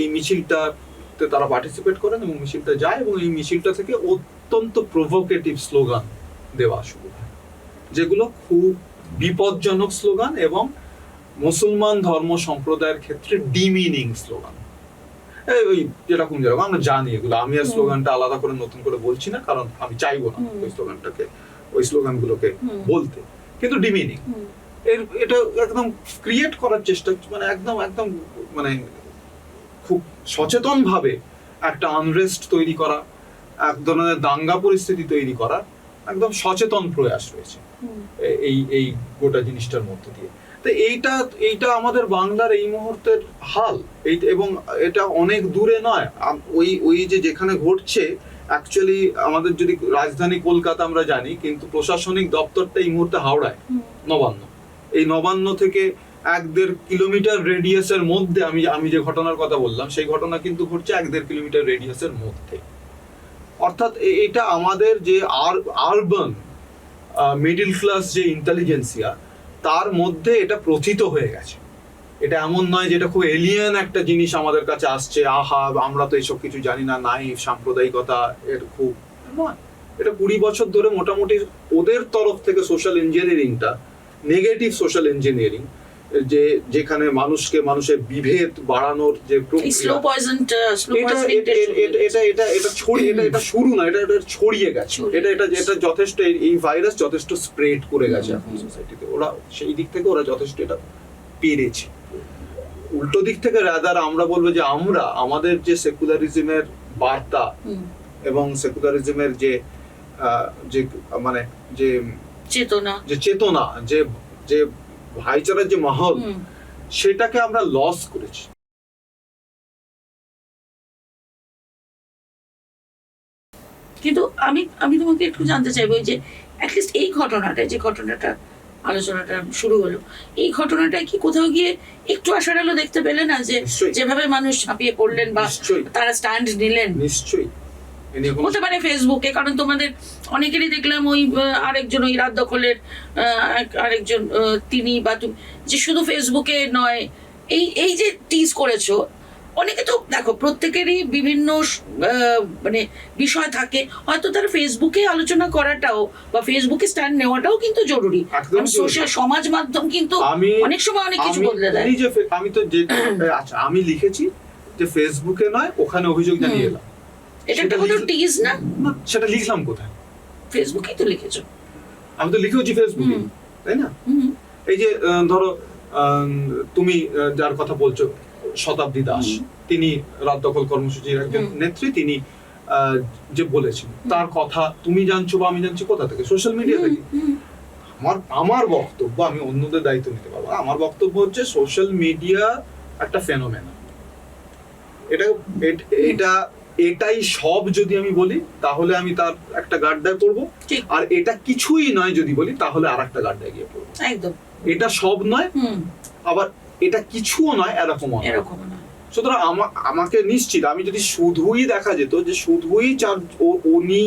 B: এই মিছিলটাতে তারা পার্টিসিপেট করেন, এবং মিছিলটা যায়, এবং এই মিছিলটা থেকে অত্যন্ত প্রভোকেটিভ স্লোগান দেওয়া শুরু হয়, যেগুলো খুব বিপজ্জনক স্লোগান, এবং মুসলমান ধর্ম সম্প্রদায়ের ক্ষেত্রে ডিমিনিং স্লোগান। ওই যেরকম আমরা জানি এগুলো, আমি আর স্লোগানটা আলাদা করে নতুন করে বলছি না, কারণ আমি চাইবো না ওই স্লোগানগুলোকে বলতে, কিন্তু ডিমিনিং এটা একদম ক্রিয়েট করার চেষ্টা, মানে একদম মানে খুব সচেতন ভাবে একটা আনরেস্ট তৈরি করা, এক ধরনের দাঙ্গা পরিস্থিতি তৈরি করা, একদম সচেতন প্রয়াস রয়েছে এই গোটা জিনিসটার মধ্যে দিয়ে। তো এইটা আমাদের বাংলার এই মুহূর্তের হাল। এবং এটা অনেক দূরে নয়, ওই যেখানে ঘটছে অ্যাকচুয়ালি আমাদের যদি রাজধানী কলকাতা আমরা জানি, কিন্তু প্রশাসনিক দপ্তরটা এই মুহূর্তে হাওড়ায়, নবান্ন। এই নবান্ন থেকে 1-1.5 কিলোমিটার রেডিয়াসের মধ্যে আমি যে ঘটনার কথা বললাম, সেই ঘটনা কিন্তু ঘটছে 1-1.5 কিলোমিটার রেডিয়াসের মধ্যে। অর্থাৎ এটা আমাদের যে আরবান মিডল ক্লাস যে ইন্টেলিজেন্সিয়া, তার মধ্যে এটা প্রথিত হয়ে গেছে। এটা এমন নয় যে এটা খুব এলিয়েন একটা জিনিস আমাদের কাছে আসছে, আহা আমরা তো এসব কিছু জানি না, নাই সাম্প্রদায়িকতা এর খুব নয়। এটা 20 বছর ধরে মোটামুটি ওদের তরফ থেকে সোশ্যাল ইঞ্জিনিয়ারিংটা, নেগেটিভ সোশ্যাল ইঞ্জিনিয়ারিং, যেখানে মানুষের বিভেদ বাড়ানোর যে এটা শুরু না, এটা ছড়িয়ে গেছে। এটা যথেষ্ট, এই ভাইরাস যথেষ্ট স্প্রেড করে গেছে এখন সোসাইটিতে। ওরা সেই দিক থেকে ওরা যথেষ্ট এটা পেরেছে। উল্টো দিক থেকে রাদার আমরা বলবো যে আমাদের যে সেকুলারিজমের বার্তা এবং সেকুলারিজমের যে মানে যে চেতনা, যে ভাইচারার যে মাহল, সেটাকে আমরা লস করেছি।
A: কিন্তু আমি তোমাকে একটু জানতে চাইবো যে অ্যাটলিস্ট এই ঘটনাটা আলোচনাটা শুরু হলো, এই ঘটনাটা কি কোথাও গিয়ে একটু আশার আলো দেখতে পেলে না, যে যেভাবে মানুষ ঝাঁপিয়ে পড়লেন বা তারা স্ট্যান্ড নিলেন?
B: নিশ্চয়ই
A: হতে পারে ফেসবুকে, কারণ তোমাদের অনেকেরই দেখলাম ওই আরেকজন, ওই রাত দখলের আরেকজন, তিনি বা তুমি, যে শুধু ফেসবুকে নয়, এই যে টিজ করেছো, অনেকে তো দেখো প্রত্যেকেরই বিভিন্ন মানে বিষয় থাকে, হয়তো তার ফেসবুকে আলোচনা করাটাও বা ফেসবুকে স্ট্যান্ড নেওয়াটাও কিন্তু জরুরি। সোশ্যাল সমাজ মাধ্যম কিন্তু অনেক সময় অনেক কিছু বদলে দেয়।
B: আমি তো আচ্ছা, আমি লিখেছি যে ফেসবুকে নয়, ওখানে অভিযোগ জানিয়ে এলাম,
A: এটা একটা কত টিজ না?
B: সেটা লিখলাম কোথায়?
A: ফেসবুকেই তো লিখেছো।
B: আমি তো লিখেওছি ফেসবুকে, তাই না? এই যে ধরো তুমি যার কথা বলছো, শতাব্দী দাস, তিনি রাত দখল কর্মসূচির একজন নেত্রী, তিনি যে বলেছেন, তার কথা তুমি জানছো বা আমি জানছি কোথা থেকে? সোশ্যাল মিডিয়া থেকে। আমার বক্তব্য, আমি অন্যদের দায়িত্ব নিতে পারবো, আমার বক্তব্য হচ্ছে সোশ্যাল মিডিয়া একটা ফেনোমেনা। এটাই সব যদি আমি বলি, তাহলে আমি তার একটা গাড্ডায় পড়বো, আর এটা কিছুই নয় যদি বলি, তাহলে আর একটা গাড্ডায় গিয়ে পড়বো। একদম, এটা সব নয়, আবার এটা কিছুও নয়, এরকম নয়। সুতরাং আমাকে নিশ্চিত, আমি যদি শুধুই দেখা যেত যে শুধুই উনি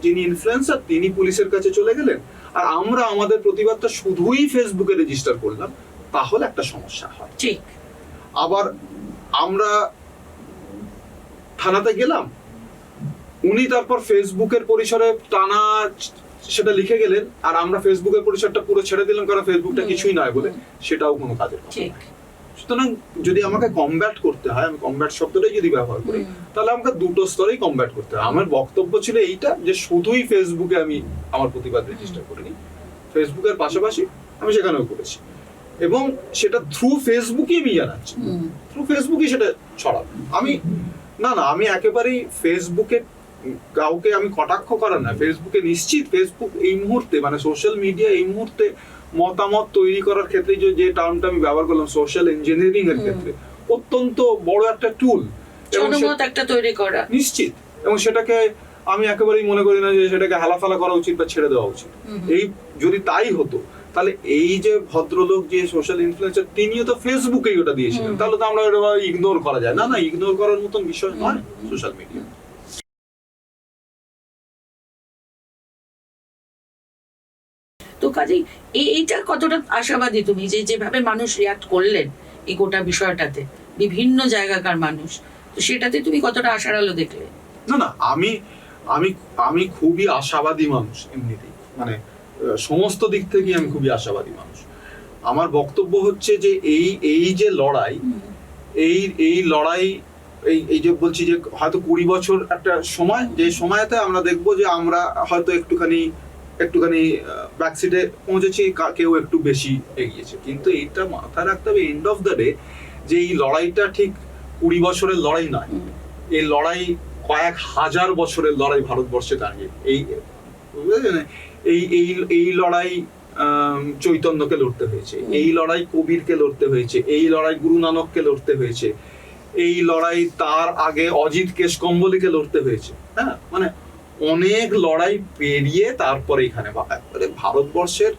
B: যিনি ইনফ্লুয়েন্সার, তিনি পুলিশের কাছে চলে গেলেন, আর আমরা আমাদের প্রতিবাদটা শুধুই ফেসবুকে রেজিস্টার করলাম, তাহলে একটা সমস্যা হয়। ঠিক। আবার আমরা থানাতে গেলাম, উনি তারপর ফেসবুকের পরিসরে টানা সেটা লিখে গেলেন, আর আমরা ফেসবুকের পরিসরটা পুরো ছেড়ে দিলাম, কারণ ফেসবুকটা কিছুই নয় বলে, সেটাও কোনো কাজের কথা নয়। সুতরাং যদি আমাকে কমব্যাট করতে হয়, আমি কমব্যাট শব্দটাই যদি ব্যবহার করি, তাহলে আমাকে দুটো স্তরেই কমব্যাট করতে হয়। আমার বক্তব্য ছিল এইটা, যে শুধুই ফেসবুকে আমি আমার প্রতিবাদ রেজিস্টার করিনি, ফেসবুকের পাশাপাশি আমি সেখানেও করেছি, এবং সেটা থ্রু ফেসবুকই আমি জানাচ্ছি, থ্রু ফেসবুকই সেটা ছড়াবো। আমি একেবারেই ফেসবুকে কাউকে আমি কটাক্ষ করার না। ফেসবুকে নিশ্চিত, ফেসবুক এই মুহূর্তে, মানে সোশ্যাল মিডিয়া এই মুহূর্তে মতামত তৈরি করার ক্ষেত্রে যে টার্মটা আমি ব্যবহার করলাম, সোশ্যাল ইঞ্জিনিয়ারিং এর ক্ষেত্রে অত্যন্ত বড় একটা টুল,
A: জনমত একটা তৈরি করা
B: নিশ্চিত। এবং সেটাকে আমি একেবারেই মনে করি না যে সেটাকে হালাফালা করা উচিত বা ছেড়ে দেওয়া উচিত। এই যদি তাই হতো, তাহলে এই যে ভদ্রলোক, যে সোশ্যাল ইনফ্লুয়েন্সার, তিনিও তো ফেসবুকেই ওটা দিয়েছিলেন, তাহলে তো আমরা ইগনোর করা যায় না। ইগনোর করার মতন বিষয় নয় সোশ্যাল মিডিয়া।
A: তো কাজেই এইটা কতটা আশাবাদী তুমি, যে যেভাবে মানুষ রিয়াক্ট করলেন এই গোটা বিষয়টাতে, বিভিন্ন জায়গাকার মানুষ, তো সেটাতে তুমি কতটা আশার আলো দেখলে?
B: না, আমি খুবই আশাবাদী মানুষ এমনিতেই, মানে সমস্ত দিক থেকে আমি খুবই আশাবাদী মানুষ। আমার বক্তব্য হচ্ছে যে এই যে লড়াই, এই লড়াই, এই যে বলছি যে হয়তো 20 বছর একটা সময়, যে সময়তে আমরা দেখবো যে আমরা হয়তো একটুখানি ব্যাকসিটে পৌঁছেছি, কেউ একটু বেশি এগিয়েছে, কিন্তু এইটা মাথায় রাখতে হবে, এন্ড অফ দ্য ডে, যে এই লড়াইটা ঠিক 20 বছরের লড়াই নয়, এই লড়াই কয়েক হাজার বছরের লড়াই ভারতবর্ষে দাঁড়িয়ে। এই লড়াই চৈতন্যকে লড়তে হয়েছে, এই লড়াই কবিরকে লড়তে হয়েছে, এই লড়াই গুরু নানককে লড়তে হয়েছে, এই লড়াই তার আগে অজিত কেশকম্বলীকে লড়তে হয়েছে। হ্যাঁ, মানে অনেক লড়াই পেরিয়ে তারপরে এখানে ভারতবর্ষের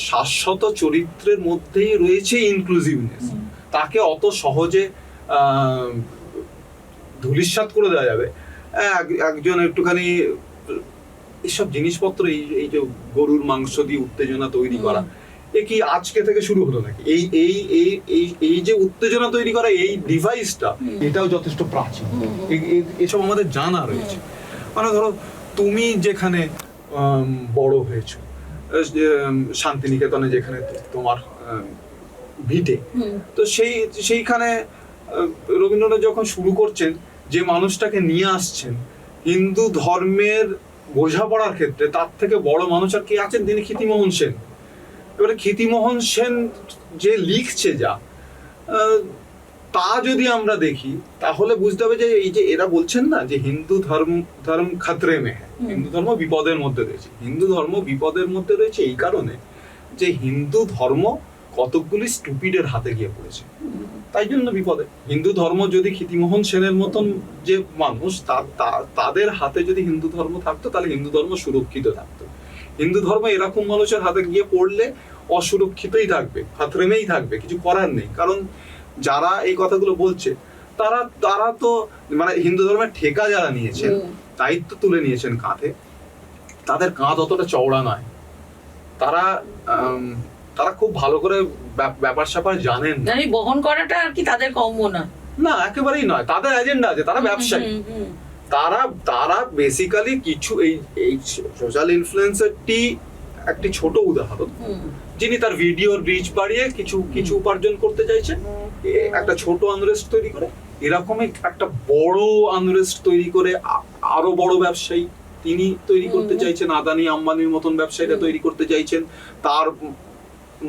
B: শাশ্বত চরিত্রের মধ্যেই রয়েছে ইনক্লুসিভনেস। তাকে অত সহজে ধূলিসাৎ করে দেওয়া যাবে? একজন একটুখানি এইসব জিনিসপত্র, এই যে গরুর মাংস দিয়ে উত্তেজনা তৈরি করা, এ কি আজকে থেকে শুরু হলো নাকি? এই এই এই এই এই যে উত্তেজনা তৈরি করা, এই ডিভাইসটা, এটাও যথেষ্ট প্রাচীন। এসব আমাদের জানা রয়েছে। মানে ধরো তুমি যেখানে বড় হয়েছো, শান্তিনিকেতনে যেখানে তোমার ভিটে, তো সেইখানে রবীন্দ্রনাথ যখন শুরু করছেন, যে মানুষটাকে নিয়ে আসছেন হিন্দু ধর্মের বোঝাপড়ার ক্ষেত্রে, তার থেকে বড় মানুষ আর কি আছেন? তিনি ক্ষিতিমোহন সেন। এবারে ক্ষিতিমোহন সেন যে লিখছে যা, তা যদি আমরা দেখি তাহলে বুঝতে হবে যে এই যে এরা বলছেন না যে হিন্দু ধর্ম খতরে মে হ্যায়, হিন্দু ধর্ম বিপদের মধ্যে রয়েছে। হিন্দু ধর্ম বিপদের মধ্যে রয়েছে এই কারণে যে হিন্দু ধর্ম কতকগুলি স্টুপিডের হাতে গিয়ে পড়েছে, তাই জন্য বিপদে। হিন্দু ধর্ম যদি ক্ষিতিমোহন সেনের মতন যে মানুষ, তাদের হাতে যদি হিন্দু ধর্ম থাকতো, তাহলে হিন্দু ধর্ম সুরক্ষিত থাকতো। হিন্দু ধর্ম এরকম মানুষের হাতে গিয়ে পড়লে অসুরক্ষিতই থাকবে, খাতরেমেই থাকবে, কিছু করার নেই। কারণ যারা এই কথাগুলো বলছে তারা তো মানে হিন্দু ধর্মের ঠেকা যারা নিয়েছেন, দায়িত্ব তুলে নিয়েছেন কাঁধে, তাদের কাঁধ অতটা চওড়া নয়। তারা খুব ভালো করে ব্যাপার স্যাপার জানেন না।
A: বহন করাটা আর কি তাদের কম্য না,
B: না একেবারেই নয়। তাদের এজেন্ডা আছে, তারা ব্যবসায়ী। তারা বেসিক্যালি কিছু এই সোশ্যাল ইনফ্লুয়েন্সারটি একটি ছোট উদাহরণ, যিনি তার ভিডিওর রিচ বাড়িয়ে কিছু উপার্জন করতে চাইছেন, একটা ছোট আনরেস্ট তৈরি করে। এরকমই একটা বড় আনরেস্ট তৈরি করে আরো বড় ব্যবসায়ী তিনি তৈরি করতে চাইছেন, আদানি আম্বানির মতন ব্যবসায়ীরা তৈরি করতে চাইছেন, তার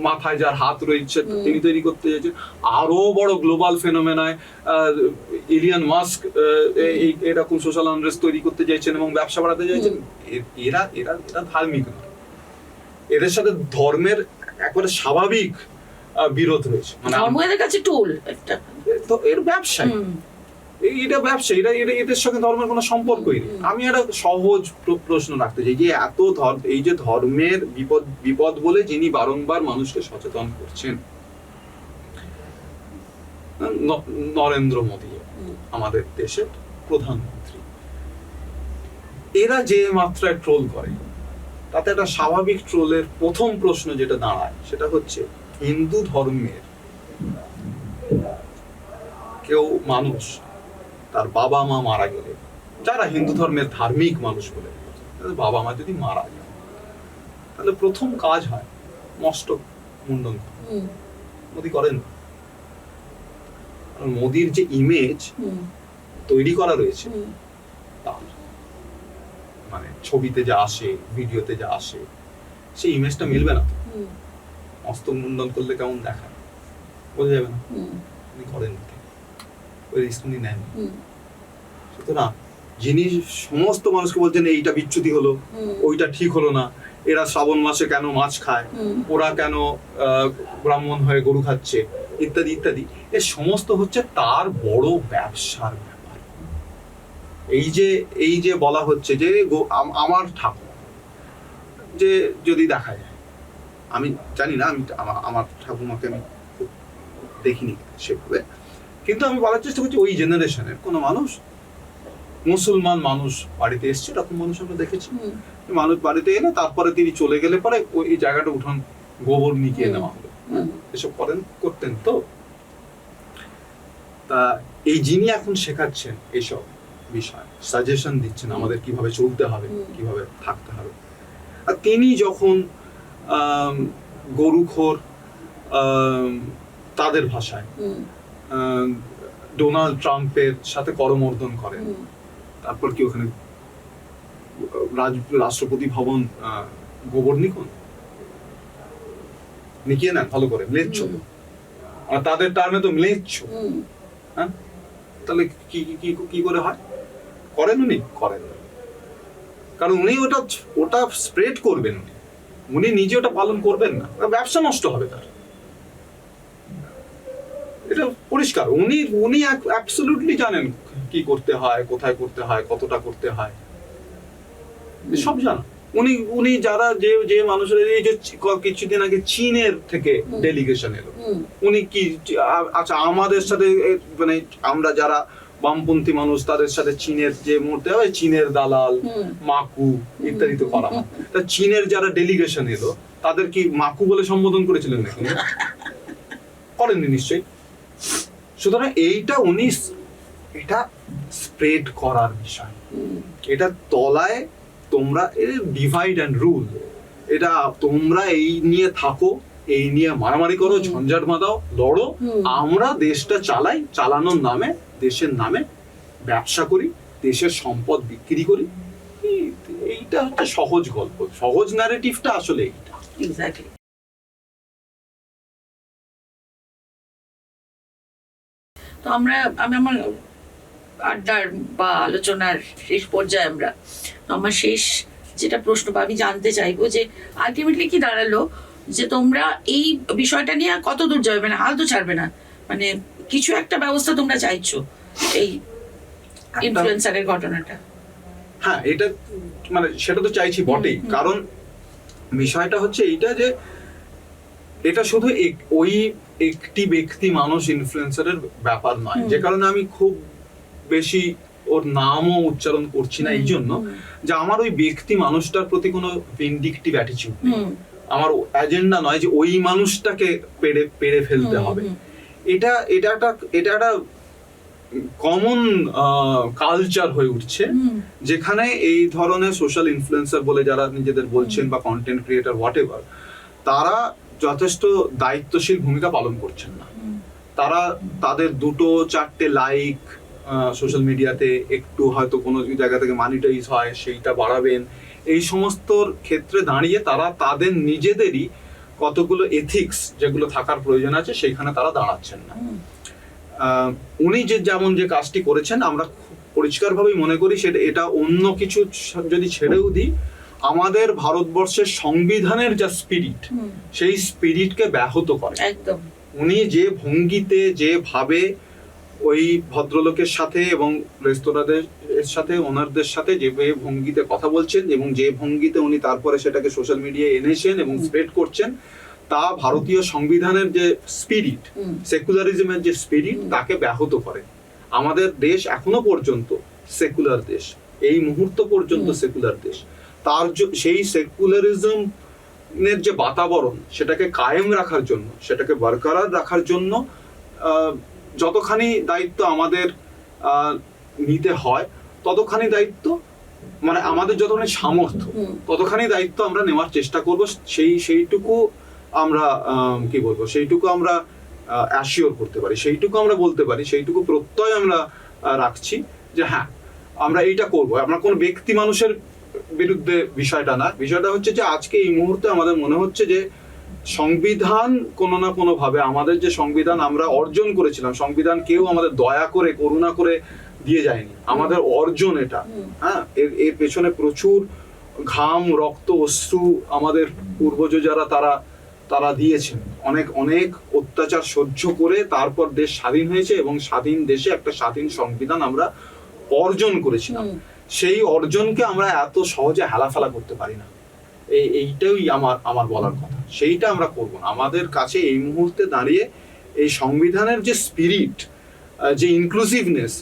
B: মাথায় যার হাত রয়েছে তিনি তৈরি করতে চাইছেন আরো বড় গ্লোবাল ফেনোমেনায়। ইলিয়ন মাস্ক এরকম সোশ্যাল আনরেস্ট তৈরি করতে চাইছেন এবং ব্যবসা বাড়াতে চাইছেন। এরা ধার্মিক নয়, এদের সাথে ধর্মের একবারে স্বাভাবিক বিরোধ রয়েছে। মানে
A: ধর্ম এদের কাছে টুল একটা,
B: তো এর ব্যবসায়ী, এটা ব্যবসা, এদের সঙ্গে ধর্মের কোনো সম্পর্কই নেই। আমি একটা সহজ প্রশ্ন রাখতে চাই, যে এই যে ধর্মের বিপদ বলে যিনি বারংবার মানুষকে সচেতন করছেন, নরেন্দ্র মোদী আমাদের দেশের প্রধানমন্ত্রী, এরা যে মাত্রায় ট্রোল করে, তাতে একটা স্বাভাবিক ট্রোলের প্রথম প্রশ্ন যেটা দাঁড়ায় সেটা হচ্ছে, হিন্দু ধর্মের কেউ মানুষ তার বাবা মা মারা গেলে, যারা হিন্দু ধর্মের ধার্মিক মানুষ বলে, বাবা মা যদি মারা যায়, তাহলে প্রথম কাজ হয় মস্তক মুন্ডন। মোদী করেন। মোদীর যে ইমেজ তৈরি করা রয়েছে, তার মানে ছবিতে যা আসে, ভিডিওতে যা আসে, সেই ইমেজটা মিলবে না। মস্তক মুন্ডন করলে কেমন দেখায় বোঝা যাবে না। উনি করেন, ওই রিস্ক উনি নেন। সুতরাং যিনি সমস্ত মানুষকে বলছেন এইটা বিচ্যুতি হলো, ওইটা ঠিক হলো না, এরা শ্রাবণ মাসে কেন মাছ খায়, ওরা কেন ব্রাহ্মণ হয়ে গরু খাচ্ছে, ইত্যাদি ইত্যাদি, এ সমস্ত হচ্ছে তার বড় ব্যবসার ব্যাপার। এই যে বলা হচ্ছে যে আমার ঠাকুর, যে যদি দেখা যায়, আমি জানি না, আমি আমার ঠাকুমাকে আমি দেখিনি সেভাবে, কিন্তু আমি বলার চেষ্টা করছি ওই জেনারেশনের কোনো মানুষ, মুসলমান মানুষ বাড়িতে এসছে, এরকম মানুষ আমরা দেখেছি। মানুষ বাড়িতে এলে তারপরে তিনি চলে গেলে পরে ওই জায়গাটা উঠোন গোবর নিকিয়ে নেওয়া হলো, এসব করতেন। তো তা এই যিনি এখন শেখাচ্ছেন এইসব বিষয়, সাজেশন দিচ্ছেন আমাদের কিভাবে চলতে হবে, কিভাবে থাকতে হবে, আর তিনি যখন গরুখোর তাদের ভাষায় ডোনাল্ড ট্রাম্পের সাথে করমর্দন করেন, তারপর কি ওখানে রাষ্ট্রপতি ভবন গোবর নিকিয়ে নেন ভালো করে, ম্লেচ্ছ, আর তাদের টার্মে তো ম্লেচ্ছ। হ্যাঁ, তাহলে কি করে হয়? করেন উনি? করেন, কারণ উনি ওটা স্প্রেড করবেন উনি। উনি নিজে ওটা পালন করবেন না, ব্যবসা নষ্ট হবে তার, এটা পরিষ্কার। উনি অ্যাবসলিউটলি জানেন কি করতে হয়, কোথায় করতে হয়, কতটা করতে হয়, সব জানা। উনি যারা যে মানুষের, এই যে কিছুদিন আগে চীনের থেকে ডেলিগেশন এলো, উনি কি আচ্ছা আমাদের সাথে মানে আমরা যারা বামপন্থী মানুষ তাদের সাথে চীনের যে মুহূর্তে হয় চীনের দালাল, মাকু ইত্যাদি তো করা হয়, তা চীনের যারা ডেলিগেশন এলো তাদের কি মাকু বলে সম্বোধন করেছিলেন নাকি? করেননি নিশ্চয়ই। সুতরাং এটা স্প্রেড করার বিষয়, এটা তলায় তোমরা ডিভাইড অ্যান্ড রুল, এটা তোমরা এই নিয়ে থাকো, এই নিয়ে মারামারি করো, ঝঞ্ঝাট বাঁধাও, লড়ো, আমরা দেশটা চালাই, চালানোর নামে দেশের নামে ব্যবসা করি, দেশের সম্পদ বিক্রি করি। এইটা হচ্ছে সহজ গল্প, সহজ ন্যারেটিভটা আসলে এইটা।
A: এক্স্যাক্টলি। তো আমি আমার আড্ডার বা আলোচনার শেষ পর্যায়ে আমরা, তো আমার শেষ যেটা প্রশ্ন বা আমি জানতে চাইবো যে আলটিমেটলি কি দাঁড়ালো যে তোমরা এই বিষয়টা নিয়ে কত দূর যাবে, মানে হাল তো ছাড়বে না, মানে কিছু একটা ব্যবস্থা তোমরা চাইছো এই ইনফ্লুয়েন্সারের ঘটনাটা?
B: হ্যাঁ, এটা মানে সেটা তো চাইছি বটেই, কারণ বিষয়টা হচ্ছে এইটা যে এটা শুধু ওই একটি ব্যক্তি মানুষ ইনফ্লুয়েন্সারের ব্যাপার নয়, যে কারণে আমি খুব বেশি ওর নামও উচ্চারণ করছি না, এই জন্য যে আমার ওই ব্যক্তি মানুষটার প্রতি কোনো ভিন্ডিকটিভ অ্যাটিটিউড নেই, আমার এজেন্ডা নয় যে ওই মানুষটাকে পেড়ে ফেলতে হবে। এটা একটা কমন কালচার হয়ে উঠছে, যেখানে এই ধরনের সোশ্যাল ইনফ্লুয়েন্সার বলে যারা নিজেদের বলছেন বা কন্টেন্ট ক্রিয়েটর হোয়াটএভার, তারা যথেষ্ট দায়িত্বশীল ভূমিকা পালন করছেন না। তারা তাদের 2-4টে লাইক সোশ্যাল মিডিয়াতে, একটু হয়তো কোনো জায়গা থেকে মানিটাইজ হয় সেইটা বাড়াবেন, এই সমস্ত ক্ষেত্রে দাঁড়িয়ে তারা তাদের নিজেদেরই কতগুলো এথিক্স যেগুলো থাকার প্রয়োজন আছে সেইখানে তারা দাঁড়াচ্ছেন না। উনি যেমন যে কাজটি করেছেন আমরা পরিষ্কারভাবেই মনে করি এটা অন্য কিছু যদি ছেড়েও দিই, আমাদের ভারতবর্ষের সংবিধানের যা স্পিরিট, সেই স্পিরিটকে ব্যাহত করে।
A: একদম।
B: উনি যে ভঙ্গিতে, যেভাবে ওই ভদ্রলোকের সাথে এবং রেস্তোরাঁদের সাথে, ওনারদের সাথে যে ভঙ্গিতে কথা বলছেন এবং যে ভঙ্গিতে উনি তারপরে সেটাকে সোশ্যাল মিডিয়ায় এনেছেন এবং স্প্রেড করছেন, তা ভারতীয় সংবিধানের যে স্পিরিট, সেকুলারিজমের যে স্পিরিট, তাকে ব্যাহত করে। আমাদের দেশ এখনো পর্যন্ত সেকুলার দেশ, এই মুহূর্ত পর্যন্ত সেকুলার দেশ। সেই সেকুলারিজম এর যে বাতাবরণ, সেটাকে কায়েম রাখার জন্য, সেটাকে বরকরার রাখার জন্য যতখানি দায়িত্ব আমাদের নিতে হয়, ততখানি দায়িত্ব, মানে আমাদের যতখানি সামর্থ্য, ততখানি দায়িত্ব আমরা নেওয়ার চেষ্টা করব। সেইটুকু আমরা কি বলবো, সেইটুকু আমরা অ্যাসিওর করতে পারি, সেইটুকু আমরা বলতে পারি, সেইটুকু প্রত্যয় আমরা রাখছি যে হ্যাঁ আমরা এইটা করব। আমরা কোনো ব্যক্তি মানুষের বিরুদ্ধে বিষয়টা না, বিষয়টা হচ্ছে যে আজকে এই মুহূর্তে আমাদের মনে হচ্ছে যে সংবিধান কোনো না কোনো ভাবে, আমাদের যে সংবিধান আমরা অর্জন করেছিলাম, সংবিধান কেউ আমাদের দয়া করে, করুণা করে দিয়ে যায়নি, আমাদের অর্জন এটা। হ্যাঁ, এর পেছনে প্রচুর ঘাম, রক্ত, অশ্রু আমাদের পূর্বজ যারা তারা দিয়েছেন, অনেক অনেক অত্যাচার সহ্য করে তারপর দেশ স্বাধীন হয়েছে, এবং স্বাধীন দেশে একটা স্বাধীন সংবিধান আমরা অর্জন করেছিলাম। সেই অর্জনকে আমরা এত সহজে হেলাফেলা করতে পারি না, এইটাই আমার বলার কথা। সেইটা আমরা করব না। আমাদের কাছে এই মুহূর্তে দাঁড়িয়ে এই সংবিধানের যে স্পিরিট, যে ইনক্লুসিভনেস,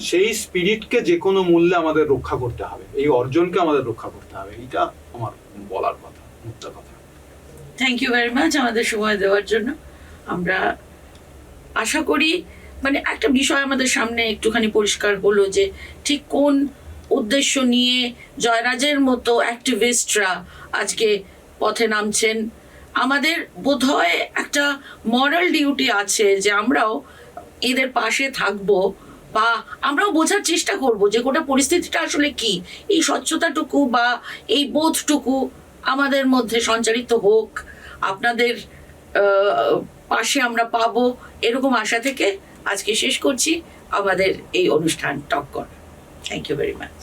B: সেই স্পিরিটকে যে কোনো মূল্যে আমাদের রক্ষা করতে হবে, এই অর্জনকে আমাদের রক্ষা করতে হবে, এইটা আমার বলার কথা, মুদ্রা কথা।
A: থ্যাংক ইউ ভেরি মাচ আমাদের সময় দেওয়ার জন্য। আমরা আশা করি মানে একটা বিষয় আমাদের সামনে একটুখানি পরিষ্কার হলো যে ঠিক কোন উদ্দেশ্য নিয়ে জয়রাজের মতো অ্যাক্টিভিস্টরা আজকে পথে নামছেন। আমাদের বোধহয় একটা মরাল ডিউটি আছে যে আমরাও এদের পাশে থাকবো, বা আমরাও বোঝার চেষ্টা করব যে গোটা পরিস্থিতিটা আসলে কি। এই স্বচ্ছতাটুকু বা এই বোধটুকু আমাদের মধ্যে সঞ্চারিত হোক, আপনাদের পাশে আমরা পাবো, এরকম আশা থেকে আজকে শেষ করছি আমাদের এই অনুষ্ঠান টক কর। Thank you very much.